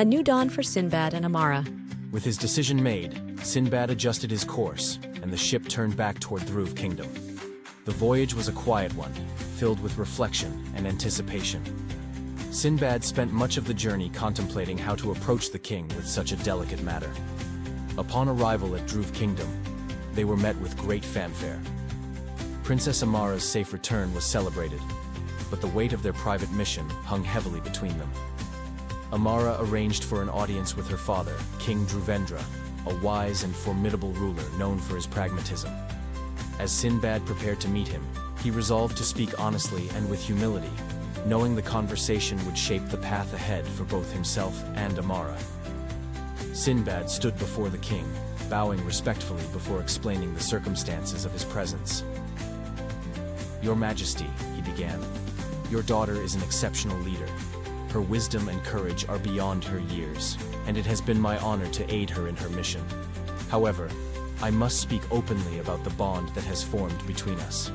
A new dawn for Sinbad and Amara. With his decision made, Sinbad adjusted his course, and the ship turned back toward Dhruv Kingdom. The voyage was a quiet one, filled with reflection and anticipation. Sinbad spent much of the journey contemplating how to approach the king with such a delicate matter. Upon arrival at Dhruv Kingdom, they were met with great fanfare. Princess Amara's safe return was celebrated, but the weight of their private mission hung heavily between them. Amara arranged for an audience with her father, King Dhruvendra, a wise and formidable ruler known for his pragmatism. As Sinbad prepared to meet him, he resolved to speak honestly and with humility, knowing the conversation would shape the path ahead for both himself and Amara. Sinbad stood before the king, bowing respectfully before explaining the circumstances of his presence. "Your Majesty," he began, "your daughter is an exceptional leader. Her wisdom and courage are beyond her years, and it has been my honor to aid her in her mission. However, I must speak openly about the bond that has formed between us.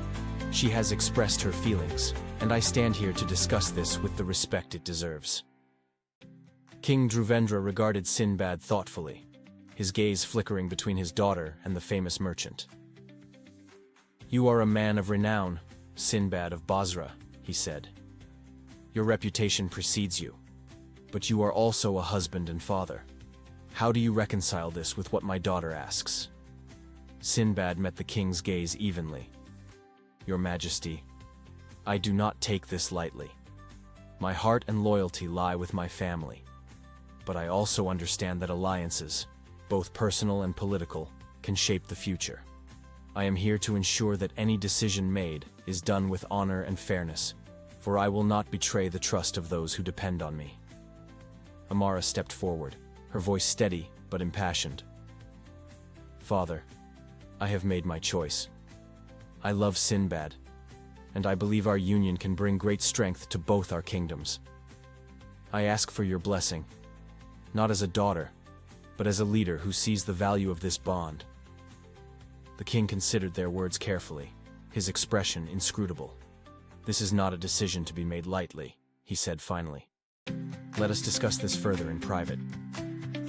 She has expressed her feelings, and I stand here to discuss this with the respect it deserves." King Dhruvendra regarded Sinbad thoughtfully, his gaze flickering between his daughter and the famous merchant. "You are a man of renown, Sinbad of Basra," he said. "Your reputation precedes you, but you are also a husband and father. How do you reconcile this with what my daughter asks?" Sinbad met the king's gaze evenly. "Your Majesty, I do not take this lightly. My heart and loyalty lie with my family, but I also understand that alliances, both personal and political, can shape the future. I am here to ensure that any decision made is done with honor and fairness, for I will not betray the trust of those who depend on me." Amara stepped forward, her voice steady but impassioned. "Father, I have made my choice. I love Sinbad, and I believe our union can bring great strength to both our kingdoms. I ask for your blessing, not as a daughter, but as a leader who sees the value of this bond." The king considered their words carefully, his expression inscrutable. "This is not a decision to be made lightly," he said finally. "Let us discuss this further in private.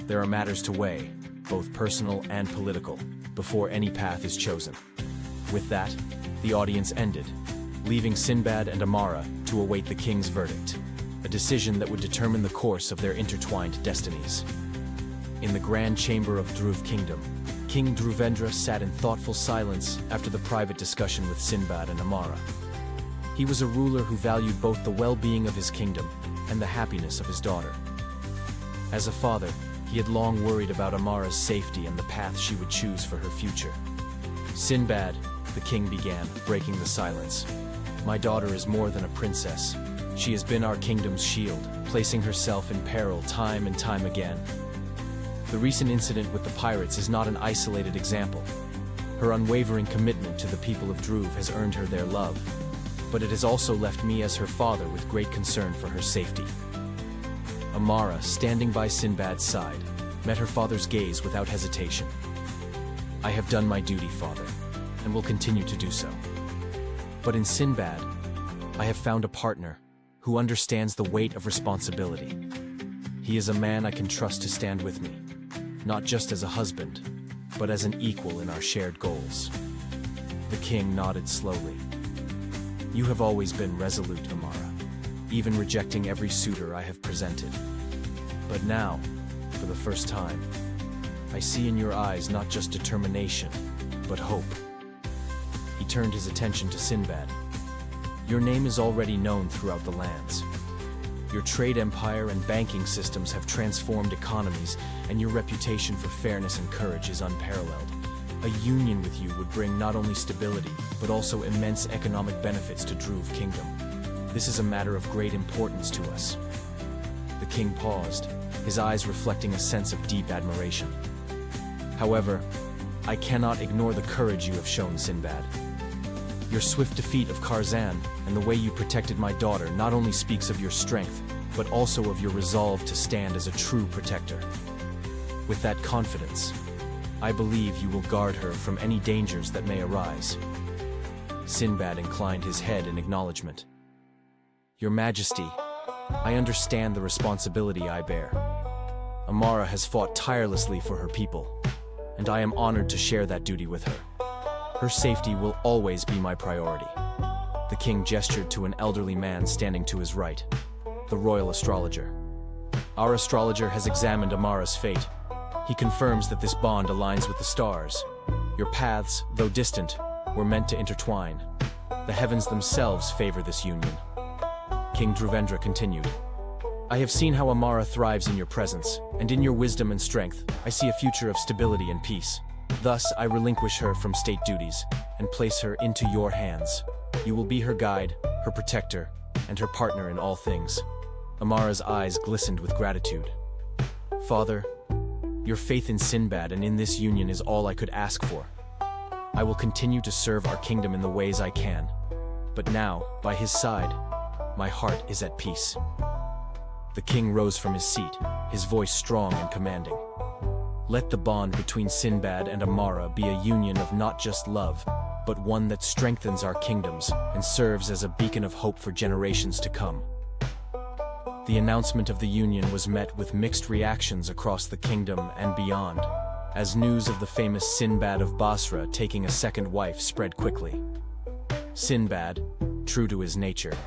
There are matters to weigh, both personal and political, before any path is chosen." With that, the audience ended, leaving Sinbad and Amara to await the king's verdict, a decision that would determine the course of their intertwined destinies. In the grand chamber of Dhruv Kingdom, King Dhruvendra sat in thoughtful silence after the private discussion with Sinbad and Amara. He was a ruler who valued both the well-being of his kingdom and the happiness of his daughter. As a father, he had long worried about Amara's safety and the path she would choose for her future. "Sinbad," the king began, breaking the silence, "my daughter is more than a princess. She has been our kingdom's shield, placing herself in peril time and time again. The recent incident with the pirates is not an isolated example. Her unwavering commitment to the people of Dhruv has earned her their love, but it has also left me as her father with great concern for her safety." Amara, standing by Sinbad's side, met her father's gaze without hesitation. "I have done my duty, father, and will continue to do so. But in Sinbad, I have found a partner who understands the weight of responsibility. He is a man I can trust to stand with me, not just as a husband, but as an equal in our shared goals." The king nodded slowly. "You have always been resolute, Amara, even rejecting every suitor I have presented. But now, for the first time, I see in your eyes not just determination, but hope." He turned his attention to Sinbad. "Your name is already known throughout the lands. Your trade empire and banking systems have transformed economies, and your reputation for fairness and courage is unparalleled. A union with you would bring not only stability, but also immense economic benefits to Dhruv Kingdom. This is a matter of great importance to us." The king paused, his eyes reflecting a sense of deep admiration. "However, I cannot ignore the courage you have shown, Sinbad. Your swift defeat of Karzan and the way you protected my daughter not only speaks of your strength, but also of your resolve to stand as a true protector. With that confidence, I believe you will guard her from any dangers that may arise." Sinbad inclined his head in acknowledgement. "Your Majesty, I understand the responsibility I bear. Amara has fought tirelessly for her people, and I am honored to share that duty with her. Her safety will always be my priority." The king gestured to an elderly man standing to his right, the royal astrologer. "Our astrologer has examined Amara's fate. He confirms that this bond aligns with the stars. Your paths, though distant, were meant to intertwine. The heavens themselves favor this union." King Dhruvendra continued, "I have seen how Amara thrives in your presence, and in your wisdom and strength, I see a future of stability and peace. Thus, I relinquish her from state duties and place her into your hands. You will be her guide, her protector, and her partner in all things." Amara's eyes glistened with gratitude. "Father, your faith in Sinbad and in this union is all I could ask for. I will continue to serve our kingdom in the ways I can, but now, by his side, my heart is at peace." The king rose from his seat, his voice strong and commanding. "Let the bond between Sinbad and Amara be a union of not just love, but one that strengthens our kingdoms and serves as a beacon of hope for generations to come." The announcement of the union was met with mixed reactions across the kingdom and beyond, as news of the famous Sinbad of Basra taking a second wife spread quickly. Sinbad, true to his nature,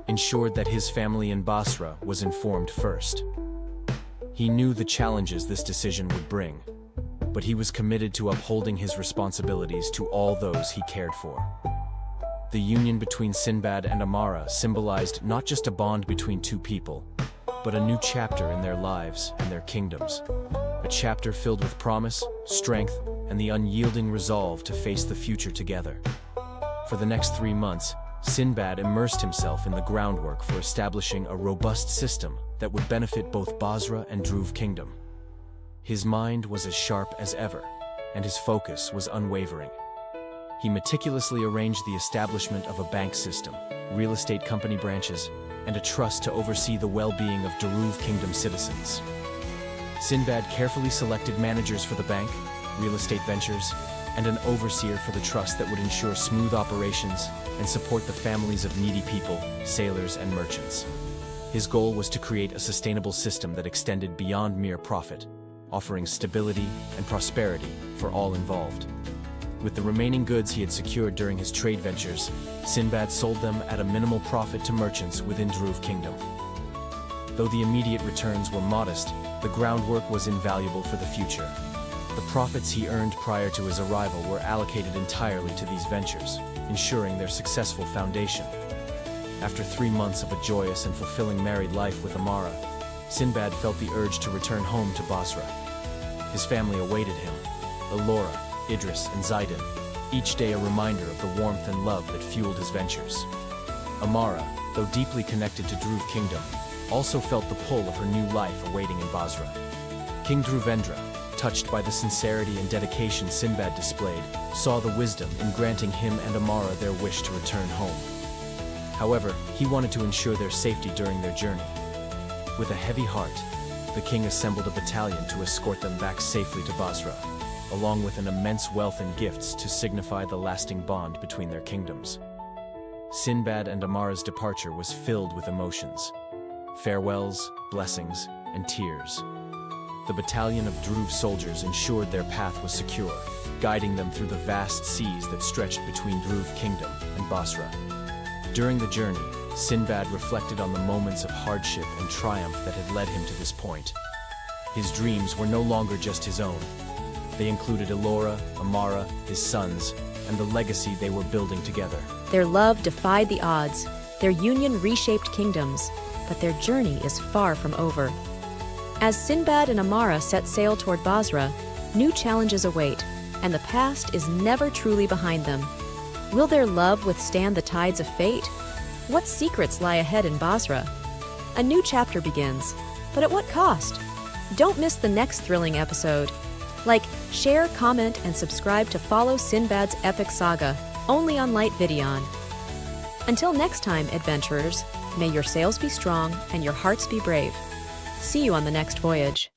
ensured that his family in Basra was informed first. He knew the challenges this decision would bring, but he was committed to upholding his responsibilities to all those he cared for. The union between Sinbad and Amara symbolized not just a bond between two people, but a new chapter in their lives and their kingdoms. A chapter filled with promise, strength, and the unyielding resolve to face the future together. For the next 3 months, Sinbad immersed himself in the groundwork for establishing a robust system that would benefit both Basra and Dhruv Kingdom. His mind was as sharp as ever, and his focus was unwavering. He meticulously arranged the establishment of a bank system, real estate company branches, and a trust to oversee the well-being of Dhruv Kingdom citizens. Sinbad carefully selected managers for the bank, real estate ventures, and an overseer for the trust that would ensure smooth operations and support the families of needy people, sailors, and merchants. His goal was to create a sustainable system that extended beyond mere profit, offering stability and prosperity for all involved. With the remaining goods he had secured during his trade ventures, Sinbad sold them at a minimal profit to merchants within Dhruv Kingdom. Though the immediate returns were modest, the groundwork was invaluable for the future. The profits he earned prior to his arrival were allocated entirely to these ventures, ensuring their successful foundation. After 3 months of a joyous and fulfilling married life with Amara, Sinbad felt the urge to return home to Basra. His family awaited him, Elora, Idris, and Zaidan, each day a reminder of the warmth and love that fueled his ventures. Amara, though deeply connected to Dhruv Kingdom, also felt the pull of her new life awaiting in Basra. King Dhruvendra, touched by the sincerity and dedication Sinbad displayed, saw the wisdom in granting him and Amara their wish to return home. However, he wanted to ensure their safety during their journey. With a heavy heart, the king assembled a battalion to escort them back safely to Basra, along with an immense wealth and gifts to signify the lasting bond between their kingdoms. Sinbad and Amara's departure was filled with emotions: farewells, blessings, and tears. The battalion of Dhruv soldiers ensured their path was secure, guiding them through the vast seas that stretched between Dhruv Kingdom and Basra. During the journey, Sinbad reflected on the moments of hardship and triumph that had led him to this point. His dreams were no longer just his own. They included Elora, Amara, his sons, and the legacy they were building together. Their love defied the odds. Their union reshaped kingdoms, but their journey is far from over. As Sinbad and Amara set sail toward Basra, new challenges await, and the past is never truly behind them. Will their love withstand the tides of fate? What secrets lie ahead in Basra? A new chapter begins, but at what cost? Don't miss the next thrilling episode. Like, share, comment, and subscribe to follow Sinbad's epic saga, only on Videon. Until next time, adventurers, may your sails be strong and your hearts be brave. See you on the next voyage.